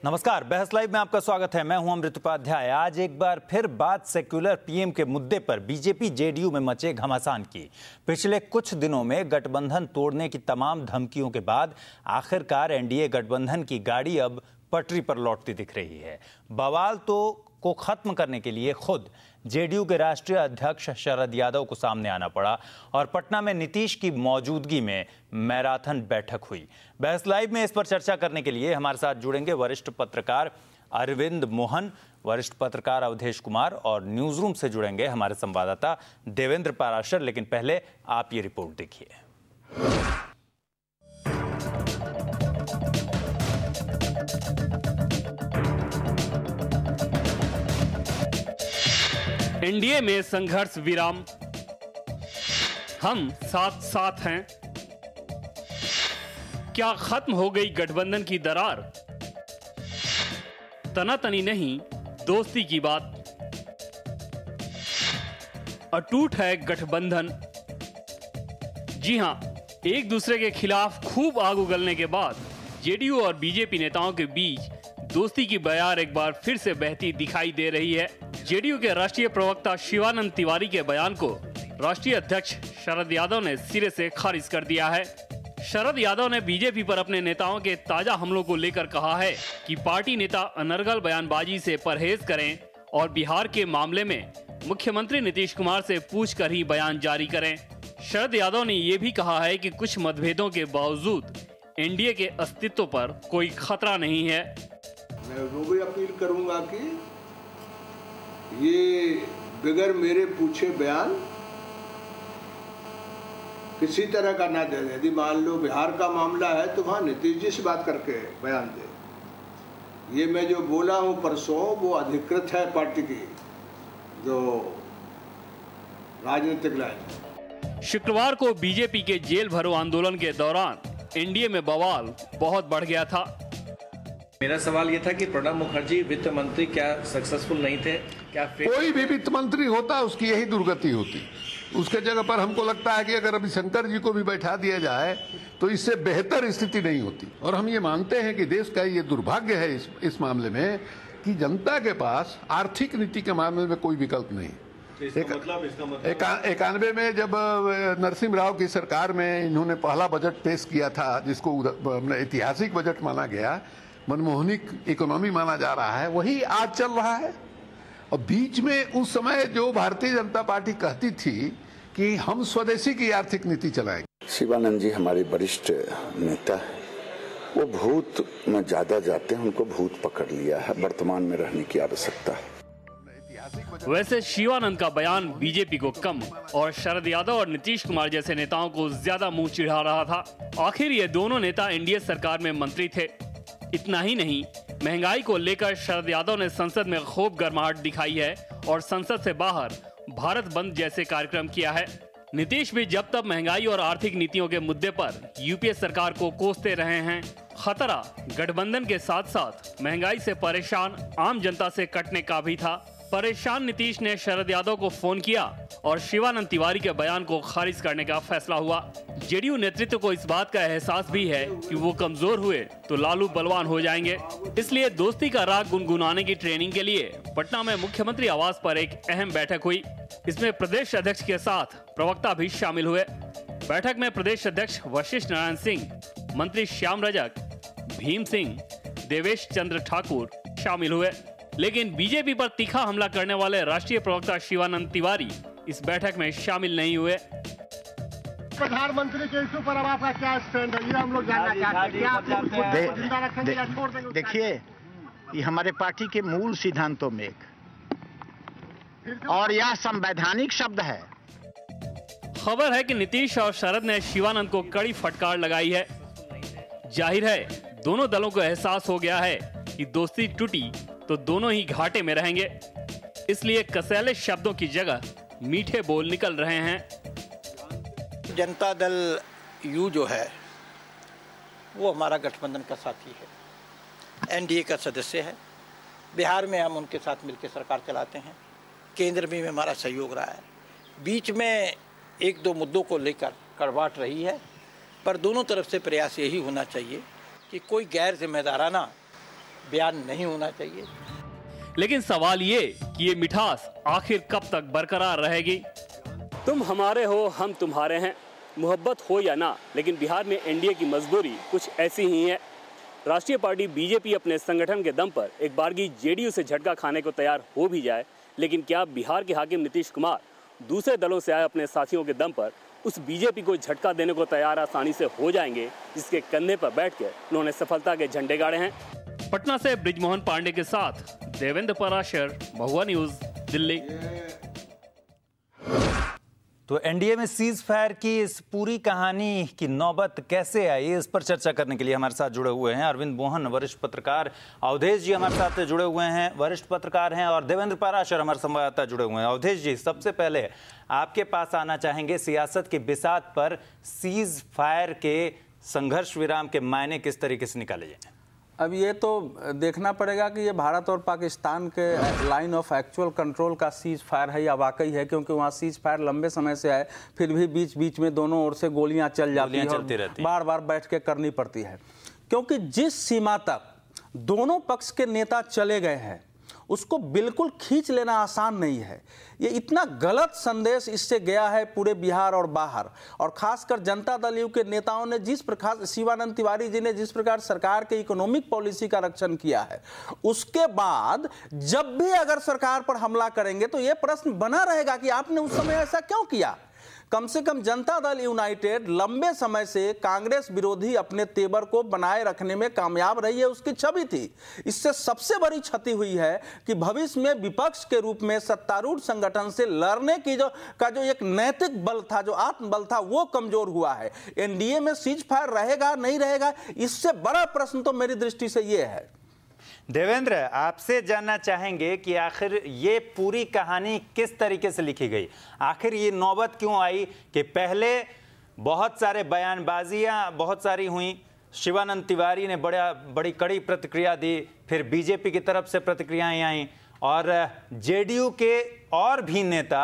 नमस्कार, बहस लाइव में आपका स्वागत है। मैं हूं अमृत उपाध्याय। आज एक बार फिर बात सेक्युलर पीएम के मुद्दे पर बीजेपी जेडीयू में मचे घमासान की। पिछले कुछ दिनों में गठबंधन तोड़ने की तमाम धमकियों के बाद आखिरकार एनडीए गठबंधन की गाड़ी अब पटरी पर लौटती दिख रही है। बवाल को खत्म करने के लिए खुद जेडीयू के राष्ट्रीय अध्यक्ष शरद यादव को सामने आना पड़ा और पटना में नीतीश की मौजूदगी में मैराथन बैठक हुई। बहस लाइव में इस पर चर्चा करने के लिए हमारे साथ जुड़ेंगे वरिष्ठ पत्रकार अरविंद मोहन, वरिष्ठ पत्रकार अवधेश कुमार और न्यूज रूम से जुड़ेंगे हमारे संवाददाता देवेंद्र पाराशर। लेकिन पहले आप ये रिपोर्ट देखिए। एनडीए में संघर्ष विराम, हम साथ साथ हैं। क्या खत्म हो गई गठबंधन की दरार? तनातनी नहीं, दोस्ती की बात। अटूट है गठबंधन। जी हां, एक दूसरे के खिलाफ खूब आग उगलने के बाद जेडीयू और बीजेपी नेताओं के बीच दोस्ती की बयार एक बार फिर से बहती दिखाई दे रही है। जेडीयू के राष्ट्रीय प्रवक्ता शिवानंद तिवारी के बयान को राष्ट्रीय अध्यक्ष शरद यादव ने सिरे से खारिज कर दिया है। शरद यादव ने बीजेपी पर अपने नेताओं के ताजा हमलों को लेकर कहा है कि पार्टी नेता अनर्गल बयानबाजी से परहेज करें और बिहार के मामले में मुख्यमंत्री नीतीश कुमार से पूछकर ही बयान जारी करें। शरद यादव ने ये भी कहा है कि कुछ मतभेदों के बावजूद एनडीए के अस्तित्व पर कोई खतरा नहीं है। मैं वो भी अपील करूंगा कि ये बगैर मेरे पूछे बयान किसी तरह का ना दे। यदि मान लो बिहार का मामला है तो वहाँ नीतीश जी से बात करके बयान दे। ये मैं जो बोला हूँ परसों वो अधिकृत है पार्टी की जो राजनीतिक लाइन। शुक्रवार को बीजेपी के जेल भरो आंदोलन के दौरान एनडीए में बवाल बहुत बढ़ गया था। मेरा सवाल ये था कि प्रणब मुखर्जी वित्त मंत्री क्या सक्सेसफुल नहीं थे? क्या कोई भी वित्त मंत्री होता उसकी यही दुर्गति होती। उसके जगह पर हमको लगता है कि अगर रविशंकर जी को भी बैठा दिया जाए तो इससे बेहतर स्थिति नहीं होती। और हम ये मानते हैं कि देश का ये दुर्भाग्य है इस मामले में कि जनता के पास आर्थिक नीति के मामले में कोई विकल्प नहीं। मतलब 91 में जब नरसिम्हा राव की सरकार में इन्होंने पहला बजट पेश किया था जिसको ऐतिहासिक बजट माना गया, मनमोहनिक इकोनॉमी माना जा रहा है, वही आज चल रहा है। और बीच में उस समय जो भारतीय जनता पार्टी कहती थी कि हम स्वदेशी की आर्थिक नीति चलाएंगे। शिवानंद जी हमारे वरिष्ठ नेता है, वो भूत में ज्यादा जाते हैं, उनको भूत पकड़ लिया है, वर्तमान में रहने की आवश्यकता है। वैसे शिवानंद का बयान बीजेपी को कम और शरद यादव और नीतीश कुमार जैसे नेताओं को ज्यादा मुंह चिढ़ा रहा था। आखिर ये दोनों नेता एनडीए सरकार में मंत्री थे। इतना ही नहीं, महंगाई को लेकर शरद यादव ने संसद में खूब गर्माहट दिखाई है और संसद से बाहर भारत बंद जैसे कार्यक्रम किया है। नीतीश भी जब तक महंगाई और आर्थिक नीतियों के मुद्दे पर यूपीए सरकार को कोसते रहे हैं। खतरा गठबंधन के साथ साथ महंगाई से परेशान आम जनता से कटने का भी था। परेशान नीतीश ने शरद यादव को फोन किया और शिवानंद तिवारी के बयान को खारिज करने का फैसला हुआ। जेडीयू नेतृत्व को इस बात का एहसास भी है कि वो कमजोर हुए तो लालू बलवान हो जाएंगे। इसलिए दोस्ती का राग गुनगुनाने की ट्रेनिंग के लिए पटना में मुख्यमंत्री आवास पर एक अहम बैठक हुई। इसमें प्रदेश अध्यक्ष के साथ प्रवक्ता भी शामिल हुए। बैठक में प्रदेश अध्यक्ष वशिष्ठ नारायण सिंह, मंत्री श्याम रजक, भीम सिंह, देवेश चंद्र ठाकुर शामिल हुए। लेकिन बीजेपी पर तीखा हमला करने वाले राष्ट्रीय प्रवक्ता शिवानंद तिवारी इस बैठक में शामिल नहीं हुए। प्रधानमंत्री के इशू पर अब आपका क्या स्टैंड है, ये हम लोग जानना चाहते हैं। क्या आप जिंदा रखेंगे या छोड़ देंगे? देखिए, ये हमारे पार्टी के मूल सिद्धांतों में एक और यह संवैधानिक शब्द है। खबर है कि नीतीश और शरद ने शिवानंद को कड़ी फटकार लगाई है। जाहिर है दोनों दलों को एहसास हो गया है कि दोस्ती टूटी तो दोनों ही घाटे में रहेंगे। इसलिए कसैले शब्दों की जगह मीठे बोल निकल रहे हैं। जनता दल यू जो है वो हमारा गठबंधन का साथी है, एनडीए का सदस्य है। बिहार में हम उनके साथ मिलकर सरकार चलाते हैं, केंद्र में हमारा सहयोग रहा है। बीच में एक दो मुद्दों को लेकर कड़वाहट रही है, पर दोनों तरफ से प्रयास यही होना चाहिए कि कोई गैर जिम्मेदाराना बयान नहीं होना चाहिए। लेकिन सवाल ये कि ये मिठास आखिर कब तक बरकरार रहेगी? तुम हमारे हो, हम तुम्हारे हैं, मोहब्बत हो या ना, लेकिन बिहार में एनडीए की मजबूरी कुछ ऐसी ही है। राष्ट्रीय पार्टी बीजेपी अपने संगठन के दम पर एक बारगी जेडीयू से झटका खाने को तैयार हो भी जाए, लेकिन क्या बिहार के हाकिम नीतीश कुमार दूसरे दलों से आए अपने साथियों के दम पर उस बीजेपी को झटका देने को तैयार आसानी से हो जाएंगे, जिसके कंधे पर बैठकर उन्होंने सफलता के झंडे गाड़े हैं? पटना से ब्रिजमोहन पांडे के साथ देवेंद्र पराशर, महुआ न्यूज, दिल्ली। तो एनडीए में सीज फायर की इस पूरी कहानी की नौबत कैसे आई, इस पर चर्चा करने के लिए हमारे साथ जुड़े हुए हैं अरविंद मोहन, वरिष्ठ पत्रकार, अवधेश जी हमारे साथ जुड़े हुए हैं, वरिष्ठ पत्रकार हैं, और देवेंद्र पराशर हमारे संवाददाता जुड़े हुए हैं। अवधेश जी, सबसे पहले आपके पास आना चाहेंगे, सियासत की बिसात पर सीज फायर के संघर्ष विराम के मायने किस तरीके से निकाले जाए? अब ये तो देखना पड़ेगा कि ये भारत और पाकिस्तान के लाइन ऑफ एक्चुअल कंट्रोल का सीज फायर है या वाकई है, क्योंकि वहाँ सीज फायर लंबे समय से है, फिर भी बीच बीच में दोनों ओर से गोलियां चल जाती हैं और बार बार बैठ के करनी पड़ती है। क्योंकि जिस सीमा तक दोनों पक्ष के नेता चले गए हैं उसको बिल्कुल खींच लेना आसान नहीं है। ये इतना गलत संदेश इससे गया है पूरे बिहार और बाहर, और खासकर जनता दल यू के नेताओं ने जिस प्रकार, शिवानंद तिवारी जी ने जिस प्रकार सरकार के इकोनॉमिक पॉलिसी का रक्षण किया है, उसके बाद जब भी अगर सरकार पर हमला करेंगे तो ये प्रश्न बना रहेगा कि आपने उस समय ऐसा क्यों किया। कम से कम जनता दल यूनाइटेड लंबे समय से कांग्रेस विरोधी अपने तेवर को बनाए रखने में कामयाब रही है, उसकी छवि थी। इससे सबसे बड़ी क्षति हुई है कि भविष्य में विपक्ष के रूप में सत्तारूढ़ संगठन से लड़ने की जो एक नैतिक बल था, जो आत्मबल था, वो कमजोर हुआ है। एनडीए में सीज फायर रहेगा नहीं रहेगा, इससे बड़ा प्रश्न तो मेरी दृष्टि से ये है। देवेंद्र, आपसे जानना चाहेंगे कि आखिर ये पूरी कहानी किस तरीके से लिखी गई, आखिर ये नौबत क्यों आई कि पहले बहुत सारे बयानबाजियां बहुत सारी हुई, शिवानंद तिवारी ने बड़ी कड़ी प्रतिक्रिया दी, फिर बीजेपी की तरफ से प्रतिक्रियाएं आई और जेडीयू के और भी नेता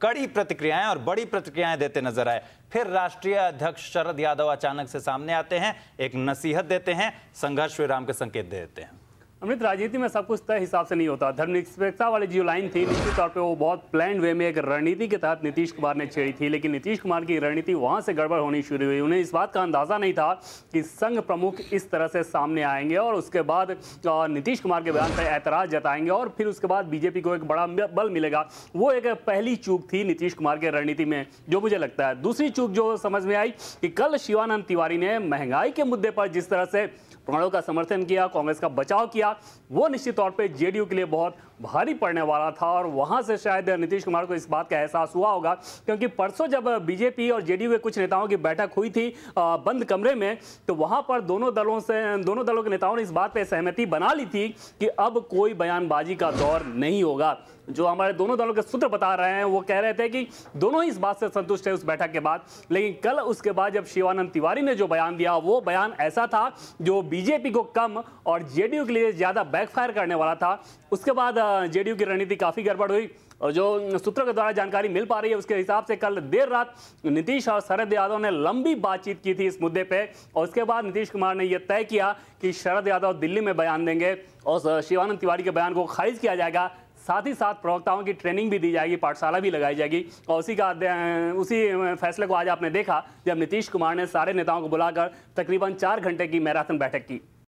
कड़ी प्रतिक्रियाएं और बड़ी प्रतिक्रियाएं देते नजर आए। फिर राष्ट्रीय अध्यक्ष शरद यादव अचानक से सामने आते हैं, एक नसीहत देते हैं, संघर्ष विराम के संकेत दे देते हैं। अमृत, राजनीति में सब कुछ तय हिसाब से नहीं होता। धर्मनिरपेक्षता वाली जो लाइन थी, निश्चित तौर पे वो बहुत प्लान वे में एक रणनीति के तहत नीतीश कुमार ने छेड़ी थी, लेकिन नीतीश कुमार की रणनीति वहां से गड़बड़ होनी शुरू हुई। उन्हें इस बात का अंदाजा नहीं था कि संघ प्रमुख इस तरह से सामने आएंगे और उसके बाद नीतीश कुमार के बयान पर ऐतराज जताएंगे और फिर उसके बाद बीजेपी को एक बड़ा बल मिलेगा। वो एक पहली चूक थी नीतीश कुमार के रणनीति में, जो मुझे लगता है। दूसरी चूक जो समझ में आई कि कल शिवानंद तिवारी ने महंगाई के मुद्दे पर जिस तरह से प्रणव का समर्थन किया, कांग्रेस का बचाव किया, वो निश्चित तौर पे जेडीयू के लिए बहुत भारी पड़ने वाला था और वहां से शायद नीतीश कुमार को इस बात का एहसास हुआ होगा। क्योंकि परसों जब बीजेपी और जेडीयू के कुछ नेताओं की बैठक हुई थी बंद कमरे में, तो वहां पर दोनों दलों के नेताओं ने इस बात पे सहमति बना ली थी कि अब कोई बयानबाजी का दौर नहीं होगा। जो हमारे दोनों दलों के सूत्र बता रहे हैं वो कह रहे थे कि दोनों ही इस बात से संतुष्ट है उस बैठक के बाद। लेकिन कल उसके बाद जब शिवानंद तिवारी ने जो बयान दिया, वो बयान ऐसा था जो बीजेपी को कम और जेडीयू के लिए ज्यादा बैकफायर करने वाला था। उसके बाद जेडीयू की रणनीति काफी गड़बड़ हुई और जो सूत्रों के द्वारा जानकारी मिल पा रही है उसके हिसाब से कल देर रात नीतीश और शरद यादव ने लंबी बातचीत की थी इस मुद्दे पे और उसके बाद नीतीश कुमार ने यह तय किया कि शरद यादव दिल्ली में बयान देंगे और शिवानंद तिवारी के बयान को खारिज किया जाएगा। साथ ही साथ प्रवक्ताओं की ट्रेनिंग भी दी जाएगी, पाठशाला भी लगाई जाएगी। और उसी फैसले को आज आपने देखा जब नीतीश कुमार ने सारे नेताओं को बुलाकर तकरीबन 4 घंटे की मैराथन बैठक की।